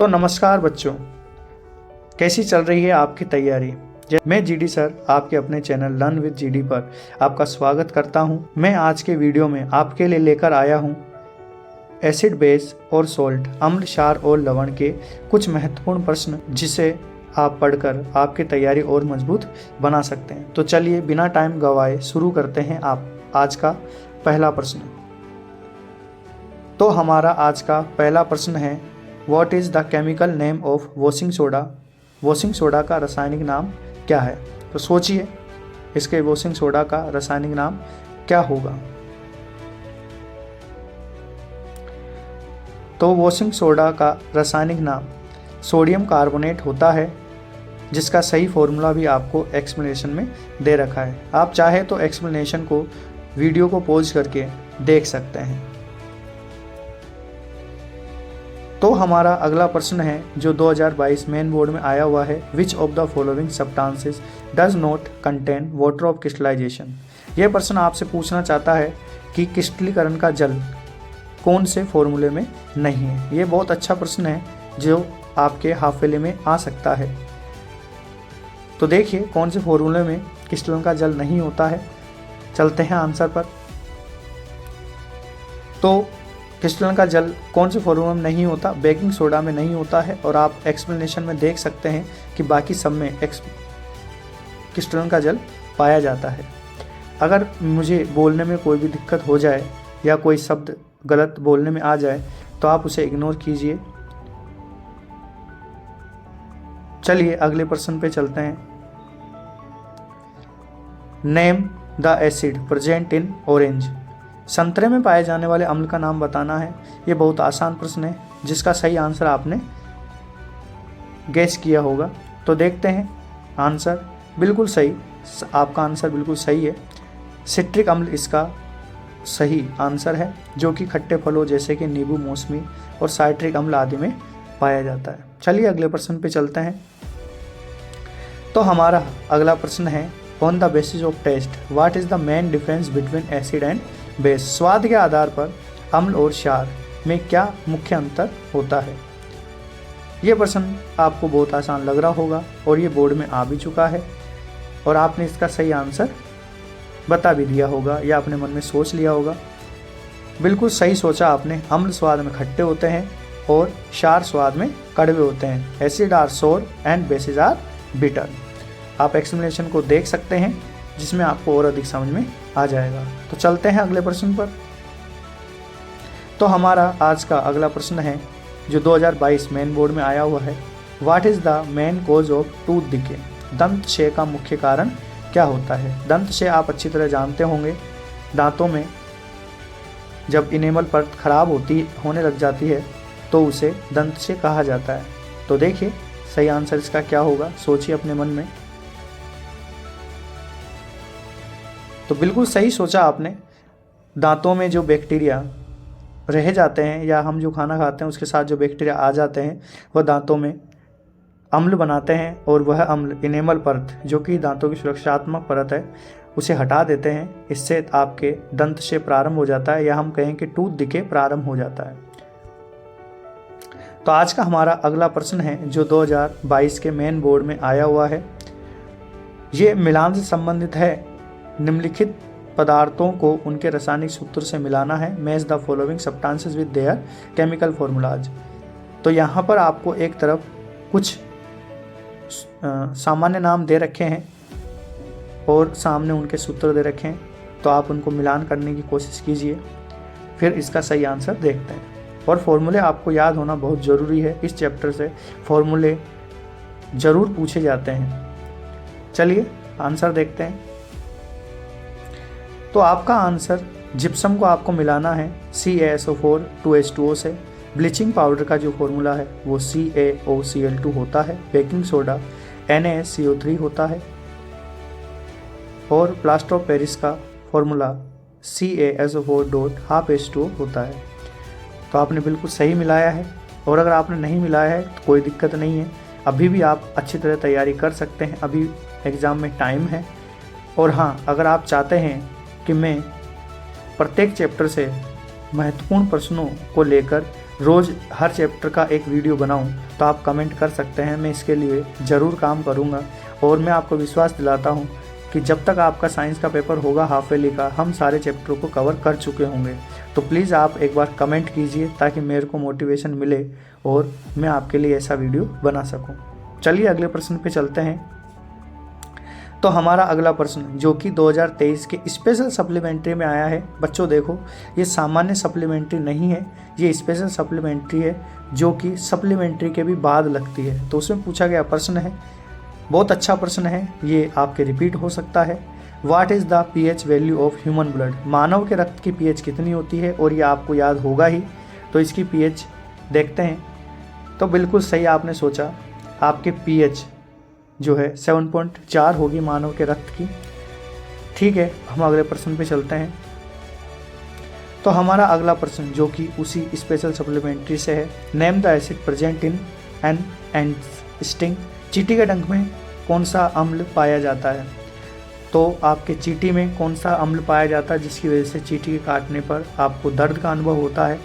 तो नमस्कार बच्चों, कैसी चल रही है आपकी तैयारी। मैं जीडी सर आपके अपने चैनल लर्न विद जीडी पर आपका स्वागत करता हूं। मैं आज के वीडियो में आपके लिए लेकर आया हूं एसिड बेस और सोल्ट, अम्ल क्षार और लवण के कुछ महत्वपूर्ण प्रश्न जिसे आप पढ़कर आपकी तैयारी और मजबूत बना सकते हैं। तो चलिए बिना टाइम गवाए शुरू करते हैं आज का पहला प्रश्न। तो हमारा आज का पहला प्रश्न है, what is the chemical name of washing soda. Washing soda का रासायनिक नाम क्या है। तो सोचिए इसके वॉशिंग सोडा का रासायनिक नाम क्या होगा। तो वॉशिंग सोडा का रासायनिक नाम सोडियम कार्बोनेट होता है, जिसका सही फॉर्मूला भी आपको एक्सप्लेनेशन में दे रखा है। आप चाहे तो एक्सप्लेनेशन को वीडियो को पॉज करके देख सकते हैं। तो हमारा अगला प्रश्न है जो 2022 मेन बोर्ड में आया हुआ है, which of the following substances does not contain water of crystallization. यह प्रश्न आपसे पूछना चाहता है कि क्रिस्टलीकरण का जल कौन से फॉर्मूले में नहीं है। ये बहुत अच्छा प्रश्न है जो आपके हाफिले में आ सकता है। तो देखिए कौन से फॉर्मूले में क्रिस्टलन का जल नहीं होता है। चलते हैं आंसर पर। तो क्रिस्टलन का जल कौन से फॉर्मूला में नहीं होता, बेकिंग सोडा में नहीं होता है, और आप एक्सप्लेनेशन में देख सकते हैं कि बाकी सब में क्रिस्टलन का जल पाया जाता है। अगर मुझे बोलने में कोई भी दिक्कत हो जाए या कोई शब्द गलत बोलने में आ जाए तो आप उसे इग्नोर कीजिए। चलिए अगले प्रश्न पे चलते हैं। Name the acid present in orange. संतरे में पाए जाने वाले अम्ल का नाम बताना है। ये बहुत आसान प्रश्न है जिसका सही आंसर आपने गैस किया होगा। तो देखते हैं आंसर। बिल्कुल सही, आपका आंसर बिल्कुल सही है। सिट्रिक अम्ल इसका सही आंसर है, जो कि खट्टे फलों जैसे कि नींबू, मौसमी और साइट्रिक अम्ल आदि में पाया जाता है। चलिए अगले प्रश्न पे चलते हैं। तो हमारा अगला प्रश्न है, on the basis of taste what is the main difference between acid and base. स्वाद के आधार पर अम्ल और क्षार में क्या मुख्य अंतर होता है। यह प्रश्न आपको बहुत आसान लग रहा होगा और ये बोर्ड में आ भी चुका है और आपने इसका सही आंसर बता भी दिया होगा या अपने मन में सोच लिया होगा। बिल्कुल सही सोचा आपने। अम्ल स्वाद में खट्टे होते हैं और क्षार स्वाद में कड़वे होते हैं। एसिड आर सोर एंड बेसिस आर बिटर। आप एक्सप्लेनेशन को देख सकते हैं जिसमें आपको और अधिक समझ में आ जाएगा। तो चलते हैं अगले प्रश्न पर। तो हमारा आज का अगला प्रश्न है जो 2022 मेन बोर्ड में आया हुआ है, what is the main cause of tooth decay. दंत क्षय का मुख्य कारण क्या होता है। दंत क्षय आप अच्छी तरह जानते होंगे। दांतों में जब इनेमल परत खराब होने लग जाती है तो उसे दंत क्षय कहा जाता है। तो देखिए सही आंसर इसका क्या होगा, सोचिए अपने मन में। तो बिल्कुल सही सोचा आपने। दांतों में जो बैक्टीरिया रह जाते हैं या हम जो खाना खाते हैं उसके साथ जो बैक्टीरिया आ जाते हैं वह दांतों में अम्ल बनाते हैं और वह अम्ल इनेमल परत जो कि दांतों की सुरक्षात्मक परत है उसे हटा देते हैं। इससे आपके दंत क्षय प्रारंभ हो जाता है या हम कहें कि टूथ डिके प्रारंभ हो जाता है। तो आज का हमारा अगला प्रश्न है जो 2022 के मेन बोर्ड में आया हुआ है। ये मिलान से संबंधित है। निम्नलिखित पदार्थों को उनके रासायनिक सूत्र से मिलाना है। Match the following substances with their chemical formulas. तो यहाँ पर आपको एक तरफ कुछ सामान्य नाम दे रखे हैं और सामने उनके सूत्र दे रखे हैं। तो आप उनको मिलान करने की कोशिश कीजिए, फिर इसका सही आंसर देखते हैं। और फॉर्मूले आपको याद होना बहुत ज़रूरी है। इस चैप्टर से फॉर्मूले ज़रूर पूछे जाते हैं। चलिए आंसर देखते हैं। तो आपका आंसर, जिप्सम को आपको मिलाना है CaSO4 2H2O से। ब्लीचिंग पाउडर का जो फॉर्मूला है वो CaOCl2 होता है। बेकिंग सोडा NaSCO3 होता है और प्लास्टर ऑफ पेरिस का फॉर्मूला CaSO4.12H2O होता है। तो आपने बिल्कुल सही मिलाया है। और अगर आपने नहीं मिलाया है तो कोई दिक्कत नहीं है, अभी भी आप अच्छी तरह तैयारी कर सकते हैं। अभी एग्ज़ाम में टाइम है। और हाँ, अगर आप चाहते हैं कि मैं प्रत्येक चैप्टर से महत्वपूर्ण प्रश्नों को लेकर रोज़ हर चैप्टर का एक वीडियो बनाऊं, तो आप कमेंट कर सकते हैं। मैं इसके लिए ज़रूर काम करूंगा और मैं आपको विश्वास दिलाता हूं कि जब तक आपका साइंस का पेपर होगा हाफ ईयरली का, हम सारे चैप्टरों को कवर कर चुके होंगे। तो प्लीज़ आप एक बार कमेंट कीजिए ताकि मेरे को मोटिवेशन मिले और मैं आपके लिए ऐसा वीडियो बना सकूं। चलिए अगले प्रश्न पे चलते हैं। तो हमारा अगला प्रश्न जो कि 2023 के स्पेशल सप्लीमेंट्री में आया है। बच्चों देखो, ये सामान्य सप्लीमेंट्री नहीं है, ये स्पेशल सप्लीमेंट्री है जो कि सप्लीमेंट्री के भी बाद लगती है। तो उसमें पूछा गया प्रश्न है, बहुत अच्छा प्रश्न है, ये आपके रिपीट हो सकता है। What is the pH value of human blood? मानव के रक्त की पीएच कितनी होती है? और ये आपको याद होगा ही। तो इसकी पीएच देखते हैं। तो बिल्कुल सही आपने सोचा, आपके पीएच जो है 7.4 होगी मानव के रक्त की। ठीक है, हम अगले प्रश्न पे चलते हैं। तो हमारा अगला प्रश्न जो कि उसी स्पेशल सप्लीमेंट्री से है, name the acid present in an and sting. चींटी के डंक में कौन सा अम्ल पाया जाता है? तो आपके चींटी में कौन सा अम्ल पाया जाता है जिसकी वजह से चींटी के काटने पर आपको दर्द का अनुभव होता है?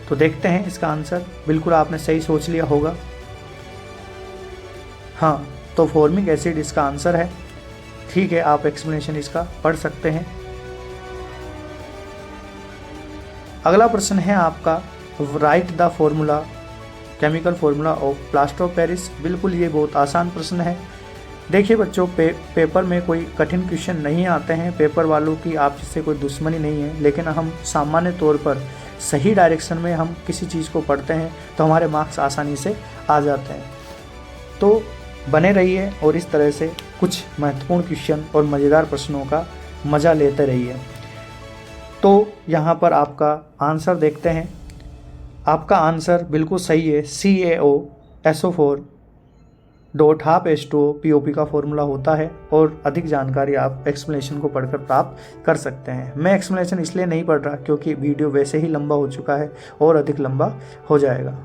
तो देखते हैं इसका आंसर। बिल्कुल आपने सही सोच लिया होगा। हाँ, तो फॉर्मिक एसिड इसका आंसर है। ठीक है, आप एक्सप्लेनेशन इसका पढ़ सकते हैं। अगला प्रश्न है आपका, right the formula, chemical formula of plaster of Paris. बिल्कुल ये बहुत आसान प्रश्न है। देखिए बच्चों, पेपर में कोई कठिन क्वेश्चन नहीं आते हैं। पेपर वालों की आपसे कोई दुश्मनी नहीं है, लेकिन हम सामान्य तौर पर सही डायरेक्शन में हम किसी चीज़ को पढ़ते हैं तो हमारे मार्क्स आसानी से आ जाते हैं। तो बने रहिए और इस तरह से कुछ महत्वपूर्ण क्वेश्चन और मज़ेदार प्रश्नों का मज़ा लेते रहिए। तो यहाँ पर आपका आंसर देखते हैं। आपका आंसर बिल्कुल सही है। CaOSO4 .12H2O POP का फॉर्मूला होता है और अधिक जानकारी आप एक्सप्लेनेशन को पढ़कर प्राप्त कर सकते हैं। मैं एक्सप्लेनेशन इसलिए नहीं पढ़ रहा क्योंकि वीडियो वैसे ही लंबा हो चुका है और अधिक लंबा हो जाएगा।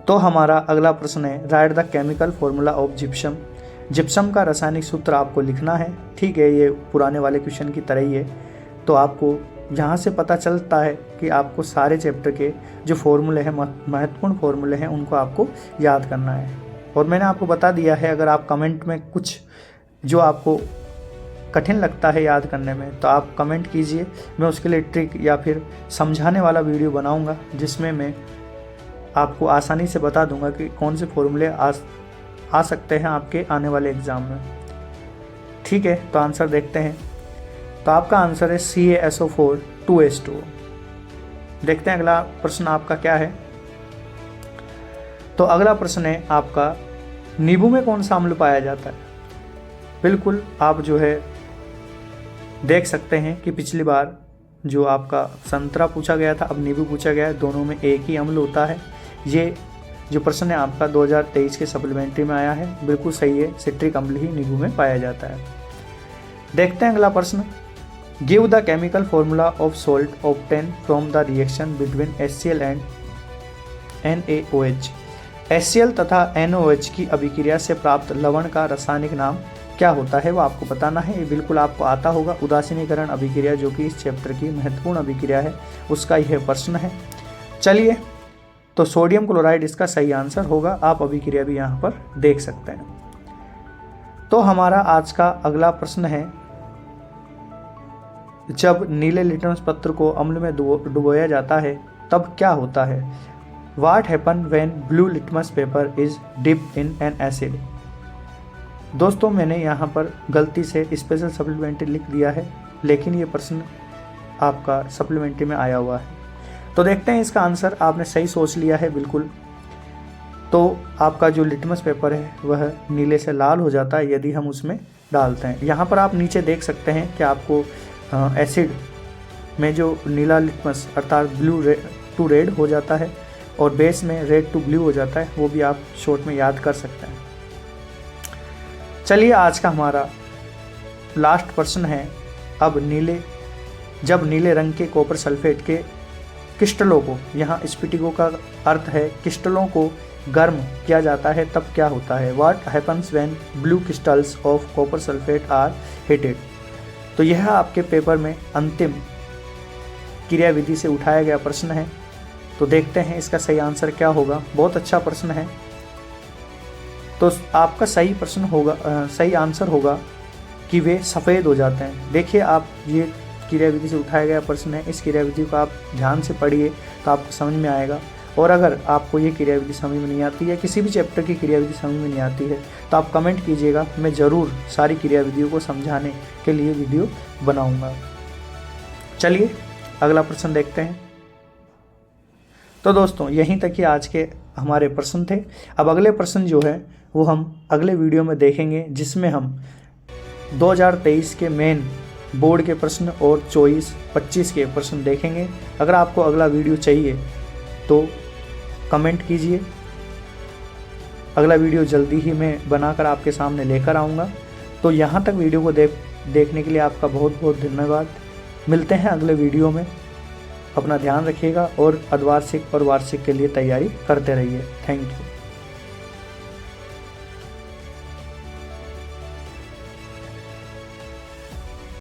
तो हमारा अगला प्रश्न है, right the chemical formula of gypsum. Gypsum का रासायनिक सूत्र आपको लिखना है। ठीक है, ये पुराने वाले क्वेश्चन की तरह ही है। तो आपको यहाँ से पता चलता है कि आपको सारे चैप्टर के जो फॉर्मूले हैं, महत्वपूर्ण फॉर्मूले हैं, उनको आपको याद करना है। और मैंने आपको बता दिया है, अगर आप कमेंट में कुछ जो आपको कठिन लगता है याद करने में तो आप कमेंट कीजिए। मैं उसके लिए ट्रिक या फिर समझाने वाला वीडियो बनाऊँगा जिसमें मैं आपको आसानी से बता दूंगा कि कौन से फॉर्मूले आ सकते हैं आपके आने वाले एग्ज़ाम में। ठीक है, तो आंसर देखते हैं। तो आपका आंसर है CaSO4 2H2O। देखते हैं अगला प्रश्न आपका क्या है। तो अगला प्रश्न है आपका, नींबू में कौन सा अम्ल पाया जाता है? बिल्कुल आप जो है देख सकते हैं कि पिछली बार जो आपका संतरा पूछा गया था, अब नींबू पूछा गया है। दोनों में एक ही अम्ल होता है। ये जो प्रश्न है आपका 2023 के सप्लीमेंट्री में आया है। बिल्कुल सही है, सिट्रिक अम्ल ही नींबू में पाया जाता है। देखते हैं अगला प्रश्न, give the chemical formula of salt obtain from the reaction between HCl and NaOH। HCl तथा NaOH की अभिक्रिया से प्राप्त लवण का रासायनिक नाम क्या होता है, वो आपको बताना है। ये बिल्कुल आपको आता होगा। उदासीनीकरण अभिक्रिया जो कि इस चैप्टर की महत्वपूर्ण अभिक्रिया है, उसका यह प्रश्न है। चलिए, तो सोडियम क्लोराइड इसका सही आंसर होगा। आप अभिक्रिया भी यहाँ पर देख सकते हैं। तो हमारा आज का अगला प्रश्न है, जब नीले लिटमस पत्र को अम्ल में डुबोया जाता है तब क्या होता है? What happen when blue litmus paper is dipped in an acid. दोस्तों, मैंने यहाँ पर गलती से स्पेशल सप्लीमेंट्री लिख दिया है, लेकिन ये प्रश्न आपका सप्लीमेंट्री में आया हुआ है। तो देखते हैं इसका आंसर। आपने सही सोच लिया है बिल्कुल। तो आपका जो लिटमस पेपर है वह नीले से लाल हो जाता है यदि हम उसमें डालते हैं। यहाँ पर आप नीचे देख सकते हैं कि आपको एसिड में जो नीला लिटमस अर्थात ब्लू टू रेड हो जाता है और बेस में रेड टू ब्लू हो जाता है, वो भी आप शॉर्ट में याद कर सकते हैं। चलिए, आज का हमारा लास्ट प्रश्न है, जब नीले रंग के कॉपर सल्फेट के क्रिस्टलों को, यहाँ स्फटिकों का अर्थ है क्रिस्टलों को गर्म किया जाता है तब क्या होता है? What happens when blue crystals of copper sulphate are heated. तो यह आपके पेपर में अंतिम क्रिया विधि से उठाया गया प्रश्न है। तो देखते हैं इसका सही आंसर क्या होगा। बहुत अच्छा प्रश्न है। तो आपका सही प्रश्न होगा, सही आंसर होगा कि वे सफ़ेद हो जाते हैं। देखिए आप, ये क्रिया विधि से उठाया गया प्रश्न है। इस क्रिया विधि को आप ध्यान से पढ़िए तो आपको समझ में आएगा। और अगर आपको ये क्रिया विधि समझ में नहीं आती है, किसी भी चैप्टर की क्रिया विधि समझ में नहीं आती है, तो आप कमेंट कीजिएगा। मैं ज़रूर सारी क्रिया विधियों को समझाने के लिए वीडियो बनाऊंगा। चलिए अगला प्रश्न देखते हैं। तो दोस्तों यहीं तक ही आज के हमारे प्रश्न थे। अब अगले प्रश्न जो है वो हम अगले वीडियो में देखेंगे, जिसमें हम 2023 के मेन बोर्ड के प्रश्न और 24-25 के प्रश्न देखेंगे। अगर आपको अगला वीडियो चाहिए तो कमेंट कीजिए। अगला वीडियो जल्दी ही मैं बनाकर आपके सामने लेकर आऊँगा। तो यहाँ तक वीडियो को देखने के लिए आपका बहुत बहुत धन्यवाद। मिलते हैं अगले वीडियो में। अपना ध्यान रखिएगा और अर्धवार्षिक और वार्षिक के लिए तैयारी करते रहिए। Thank you.